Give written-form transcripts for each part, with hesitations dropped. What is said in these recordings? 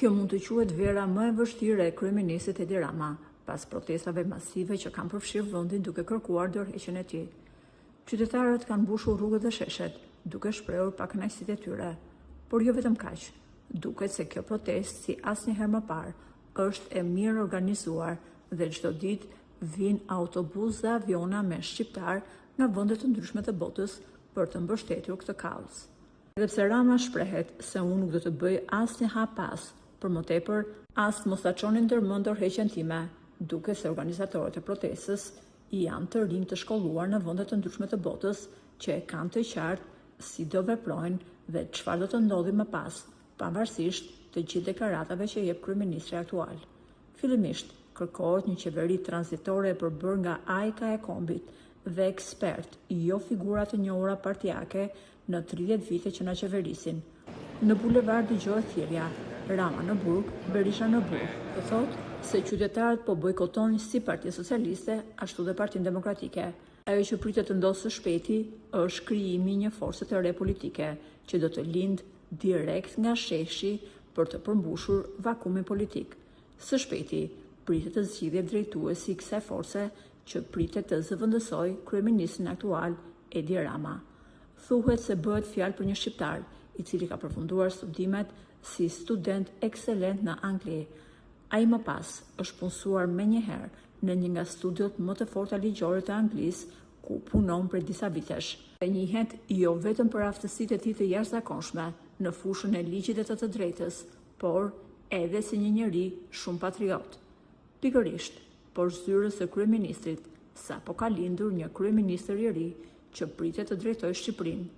Kjo mund të quhet vera më e vështirë e kryeministit Edi Rama, pas protestave masive që kanë përfshirë vendin duke kërkuar dorëheqjen e tij. Qytetarët kanë mbushur rrugët dhe sheshet, duke shprehur pakënaqësitë e tyre. Por jo vetëm kaq. Duket se kjo protestë, si asnjëherë më parë, është e mirë organizuar dhe çdo ditë vijnë autobus dhe aviona me shqiptar nga vende të ndryshme të botës për të mbështetur këtë kauz. Edhe pse Rama shprehet se unë nuk do të bëj asnjë hap pas, për më tepër as mos ta çonin ndërmend dorëheqjen time, duke se organizatorët e protestës janë të rinj të shkolluar në vende të ndryshme të botës që e kanë të qartë si do veprojnë dhe çfarë do të ndodhi më pas, pavarësisht të gjithë deklaratave që jep kryeministri aktual. Fillimisht, kërkohet një qeveri tranzitore e përbërë nga ajka e kombit dhe ekspert, jo figura të njohura partijake në 30 vite që na qeverisin. Në bulevard dëgohet thirrja, Rama në burg, Berisha në burg. Të thotë se qytetarët po bojkotojnë si Partia Socialiste, ashtu dhe Partinë Demokratike. Ajo që pritet të ndodhë së shpejti është krijimi një force të re politike, që do të lindë direkt nga sheshi për të përmbushur vakumin politik. Së shpejti, pritet të zgjidhje drejtuesi i kësaj force që pritet të zëvendësoj kryeministin aktual Edi Rama. Thuhet se bëhet fjalë për një shqiptar, i cili ka përfunduar studimet si student ekselent në Angli. Ai më pas është punësuar menjëherë në një nga studiot më të forta ligjore të Anglisë, ku punon për disa vitesh. E njihet jo vetëm për aftësitë e tij të jashtëzakonshme në fushën e ligjit dhe të drejtës, por edhe si një njeri shumë patriot. Pikërisht, poshtë së kryeministrit, sapo ka lindur një kryeministër i ri që pritet të drejtojë Shqipërinë.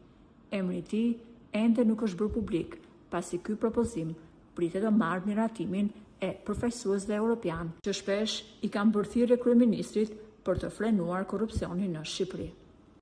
Emri i tij ende nuk është bërë publik, pasi ky propozim pritet të marrë miratimin e përfaqësuesve europian, që shpesh i kanë bërë thirrje kryeministrit për të frenuar korrupsionin në Shqipëri.